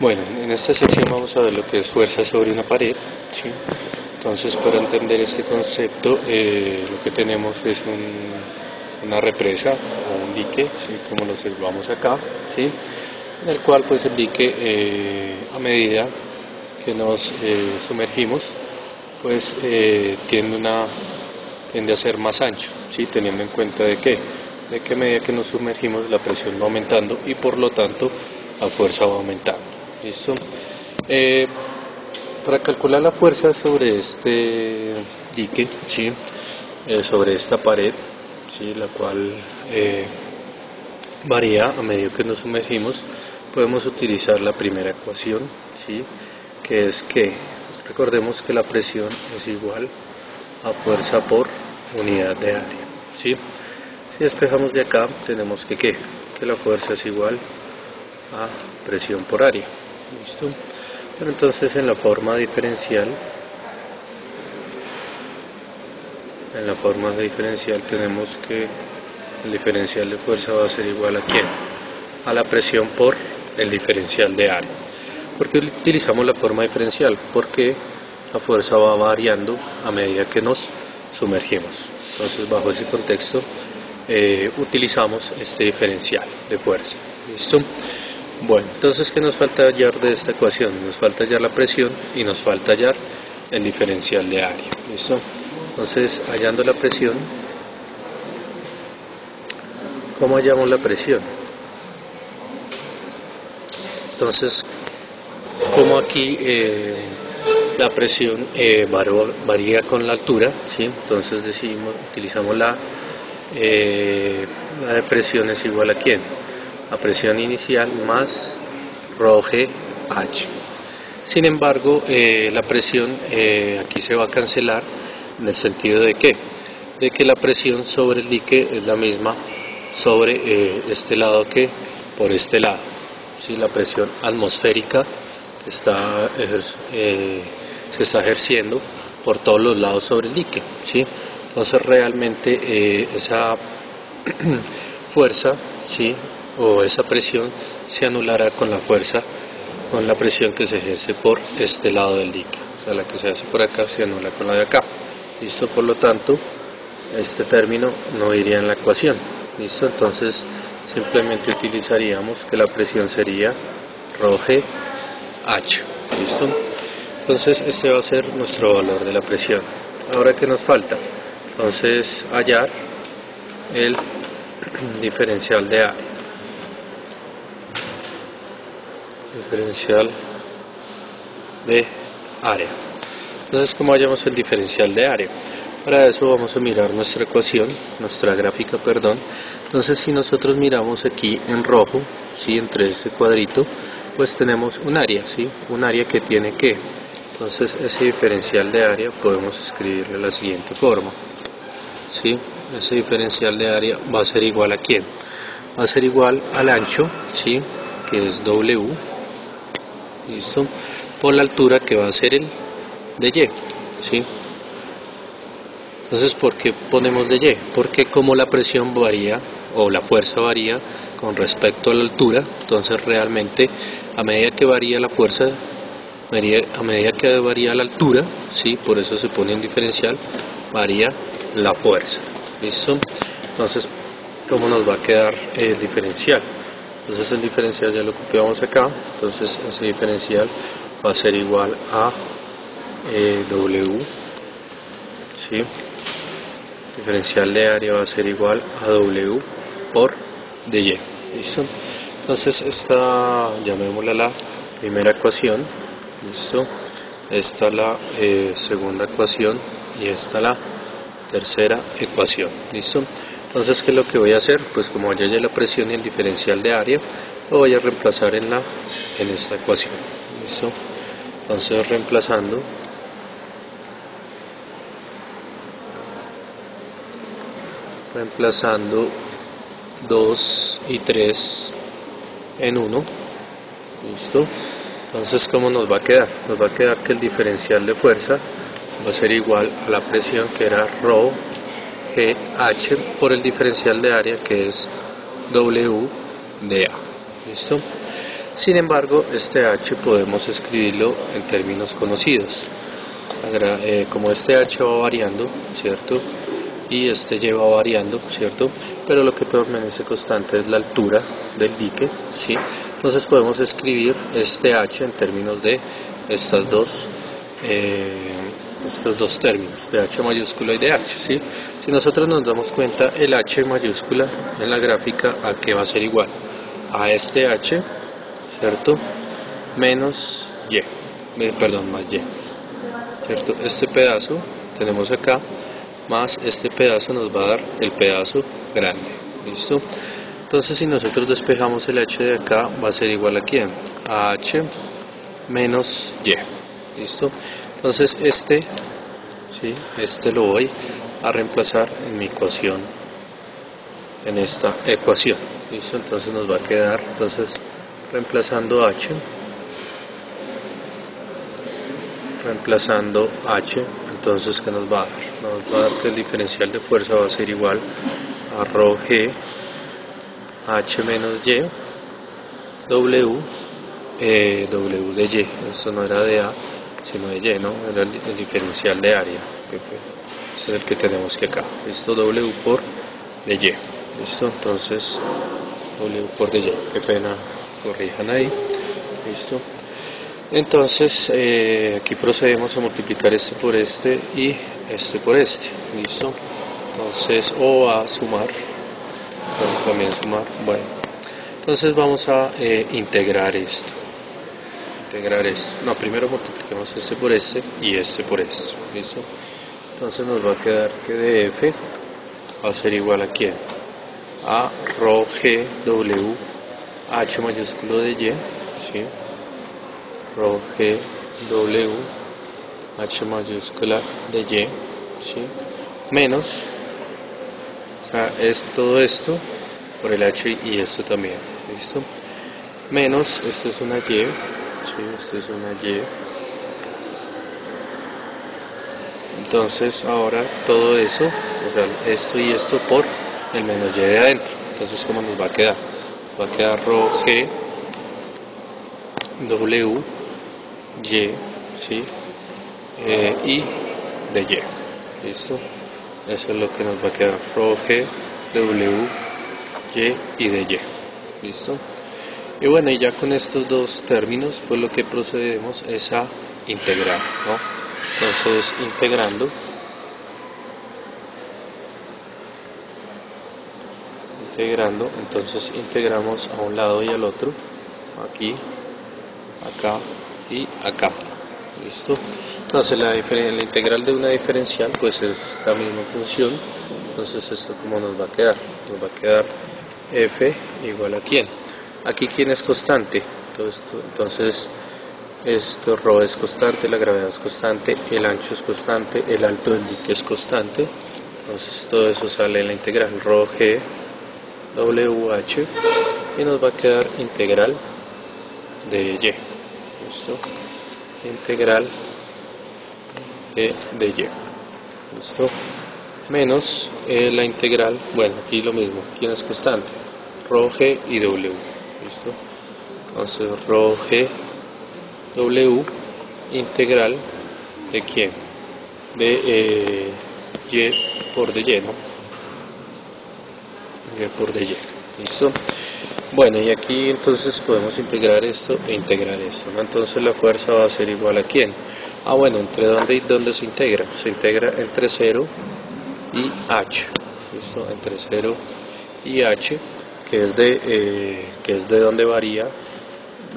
Bueno, en esta sección vamos a ver lo que es fuerza sobre una pared, ¿sí? Entonces, para entender este concepto, lo que tenemos es una represa o un dique, ¿sí? Como lo observamos acá, ¿sí? En el cual pues el dique, a medida que nos sumergimos, pues tiende a ser más ancho, ¿sí? Teniendo en cuenta de que a medida que nos sumergimos la presión va aumentando y por lo tanto la fuerza va aumentando. ¿Listo? Para calcular la fuerza sobre este dique, ¿sí? Sobre esta pared, ¿sí? La cual varía a medida que nos sumergimos, podemos utilizar la primera ecuación, ¿sí? Que es que recordemos que la presión es igual a fuerza por unidad de área, ¿sí? Si despejamos de acá, tenemos que la fuerza es igual a presión por área. ¿Listo? Pero entonces en la forma diferencial tenemos que el diferencial de fuerza va a ser igual a ¿quién? A la presión por el diferencial de área. ¿Por qué utilizamos la forma diferencial? Porque la fuerza va variando a medida que nos sumergimos. Entonces, bajo ese contexto, utilizamos este diferencial de fuerza. ¿Listo? Bueno, entonces, ¿qué nos falta hallar de esta ecuación? Nos falta hallar la presión y nos falta hallar el diferencial de área. ¿Listo? Entonces, hallando la presión, ¿cómo hallamos la presión? Entonces, como aquí la presión varía con la altura, ¿sí? Entonces utilizamos la de presión es igual a ¿quién? A presión inicial más ρg h. Sin embargo, la presión aquí se va a cancelar en el sentido de que la presión sobre el dique es la misma sobre este lado que por este lado, ¿sí? La presión atmosférica se está ejerciendo por todos los lados sobre el dique, ¿sí? Entonces realmente esa fuerza, ¿sí? O esa presión se anulará con la presión que se ejerce por este lado del dique. O sea, la que se hace por acá se anula con la de acá. ¿Listo? Por lo tanto, este término no iría en la ecuación. ¿Listo? Entonces, simplemente utilizaríamos que la presión sería ρg h. ¿Listo? Entonces, este va a ser nuestro valor de la presión. Ahora, ¿qué nos falta? Entonces, hallar el diferencial de área. Diferencial de área. Entonces, ¿cómo hallamos el diferencial de área? Para eso vamos a mirar nuestra ecuación, nuestra gráfica, perdón. Entonces, si nosotros miramos aquí en rojo, ¿sí? Entre este cuadrito, pues tenemos un área, ¿sí? Un área que tiene que. Entonces, ese diferencial de área podemos escribirlo de la siguiente forma, ¿sí? Ese diferencial de área va a ser igual a ¿quién? Va a ser igual al ancho, ¿sí? Que es W. ¿Listo? Por la altura que va a ser el de Y, ¿sí? Entonces, ¿por qué ponemos de Y? Porque como la presión varía o la fuerza varía con respecto a la altura, entonces realmente a medida que varía la fuerza, a medida que varía la altura, ¿sí? Por eso se pone en diferencial, varía la fuerza. ¿Listo? Entonces, ¿cómo nos va a quedar el diferencial? Entonces el diferencial ya lo copiamos acá, entonces ese diferencial va a ser igual a W, ¿sí? Diferencial de área va a ser igual a W por dy. ¿Listo? Entonces esta, llamémosla la primera ecuación, ¿listo? Esta la segunda ecuación y esta la tercera ecuación. ¿Listo? Entonces, ¿qué es lo que voy a hacer? Pues como ya hallé la presión y el diferencial de área, lo voy a reemplazar en esta ecuación. ¿Listo? Entonces, reemplazando 2 y 3 en 1. ¿Listo? Entonces, ¿cómo nos va a quedar? Nos va a quedar que el diferencial de fuerza va a ser igual a la presión que era ρ GH por el diferencial de área que es W de A. ¿Listo? Sin embargo, este h podemos escribirlo en términos conocidos, como este h va variando, ¿cierto? Y este y va variando, ¿cierto? Pero lo que permanece constante es la altura del dique, ¿sí? Entonces podemos escribir este h en términos de estos dos términos, de h mayúscula y de h, ¿sí? Si nosotros nos damos cuenta, el h mayúscula en la gráfica, ¿a qué va a ser igual? A este h, ¿cierto? Menos y, más y, ¿cierto? Este pedazo tenemos acá, más este pedazo nos va a dar el pedazo grande, ¿listo? Entonces si nosotros despejamos el h de acá, va a ser igual a ¿quién? A h menos y, ¿listo? Entonces ¿sí? Este lo voy a reemplazar en mi ecuación, en esta ecuación, ¿listo? Entonces nos va a quedar, reemplazando h, entonces ¿qué nos va a dar? Nos va a dar que el diferencial de fuerza va a ser igual a rho g h menos y w de y. Esto no era de a sino de y, ¿no? Era el diferencial de área, que es el que tenemos que acá, ¿listo? W por de y, ¿listo? Entonces W por de y, qué pena, corrijan ahí, ¿listo? Entonces aquí procedemos a multiplicar este por este y este por este, ¿listo? Entonces, o a sumar, también sumar, bueno, entonces vamos a integrar esto, no, primero multipliquemos este por este y este por este, ¿listo? Entonces nos va a quedar que df va a ser igual a ¿quién? A rho g w h mayúsculo de y, ¿sí? Rho g w h mayúscula de y, ¿sí? Menos, o sea, es todo esto por el h y esto también, ¿listo? Menos, esto es una y, ¿sí? Esto es una y. Entonces ahora todo eso, o sea, esto y esto por el menos y de adentro. Entonces, ¿cómo nos va a quedar? Va a quedar rho g w y, ¿sí? Y de y, ¿listo? Eso es lo que nos va a quedar, rho g w y de y, ¿listo? Y bueno, y ya con estos dos términos, pues lo que procedemos es a integrar, ¿no? Entonces, entonces integramos a un lado y al otro, aquí, acá y acá, ¿listo? Entonces la integral de una diferencial pues es la misma función. Entonces esto como nos va a quedar, f igual a ¿quién? Aquí ¿quién es constante? Entonces esto rho es constante, la gravedad es constante, el ancho es constante, el alto del dique es constante. Entonces todo eso sale en la integral rho g WH y nos va a quedar integral de y, ¿listo? Integral de y, ¿listo? Menos la integral, bueno, aquí lo mismo, ¿quién es constante? Rho g y w, ¿listo? Entonces rho g w integral de quién? De y por de y, ¿no? Y por de y, ¿listo? Bueno, y aquí entonces podemos integrar esto e integrar esto, ¿no? Entonces la fuerza va a ser igual a ¿quién? Ah, bueno, ¿entre dónde y dónde se integra? Se integra entre 0 y h, ¿listo? Entre 0 y h, que es de donde varía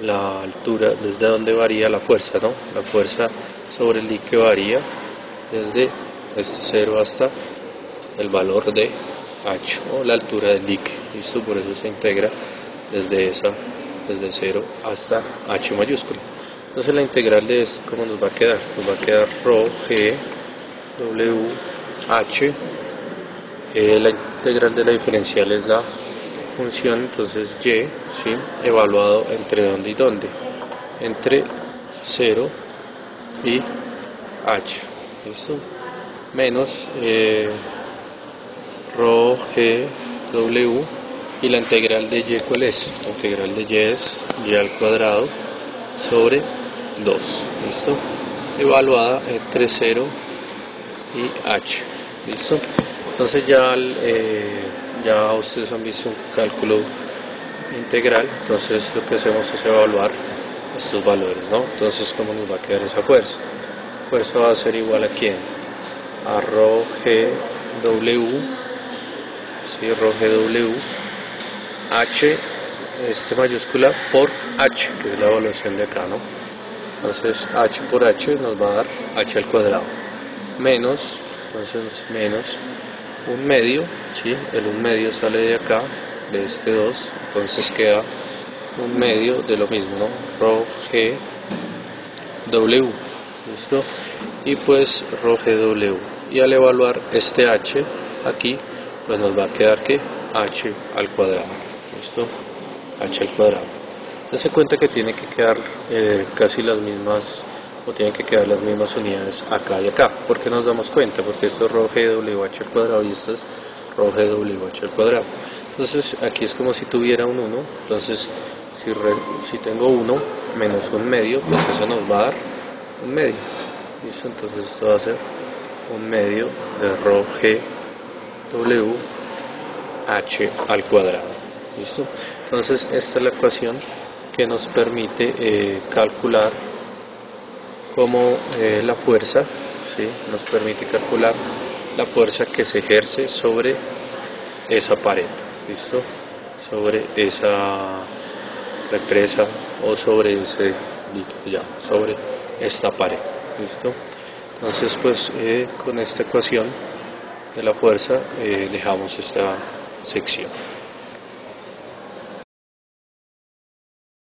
la altura, desde donde varía la fuerza, ¿no? La fuerza sobre el dique varía desde este 0 hasta el valor de h, o la altura del dique, ¿listo? Por eso se integra desde 0 hasta h mayúscula. Entonces la integral de esto, ¿cómo nos va a quedar? Nos va a quedar rho g w h, la integral de la diferencial es la función, entonces y, ¿sí? Evaluado entre dónde y dónde, entre 0 y h, ¿listo? Menos rho g w Y la integral de y, ¿cuál es? La integral de y es y al cuadrado sobre 2, ¿listo? Evaluada entre 0 y h, ¿listo? Entonces ya ustedes han visto un cálculo integral, entonces lo que hacemos es evaluar estos valores, ¿no? Entonces, ¿cómo nos va a quedar esa fuerza? Fuerza va a ser igual a ¿quién? A rho GW, ¿sí? Rho GW, H, mayúscula, por H, que es la evaluación de acá, ¿no? Entonces, H por H nos va a dar H al cuadrado, menos, entonces, menos un medio, ¿sí? El 1/2 sale de acá, de este 2, entonces queda 1/2 de lo mismo, ¿no? Rho GW, ¿listo? Y pues Rho GW, y al evaluar este H aquí, pues nos va a quedar que H al cuadrado, ¿listo? H al cuadrado. Dense cuenta que tiene que quedar casi las mismas, o tienen que quedar las mismas unidades acá y acá. ¿Por qué nos damos cuenta? Porque esto es Rho GWH al cuadrado y esto es Rho GWH al cuadrado. Entonces aquí es como si tuviera un 1, entonces si tengo 1 menos 1/2, pues eso nos va a dar 1/2. ¿Listo? Entonces esto va a ser 1/2 de Rho GWH al cuadrado. ¿Listo? Entonces esta es la ecuación que nos permite calcular como la fuerza, ¿sí? Nos permite calcular la fuerza que se ejerce sobre esa pared, ¿listo? Sobre esa represa o sobre ese dique, sobre esta pared, ¿listo? Entonces pues con esta ecuación de la fuerza dejamos esta sección.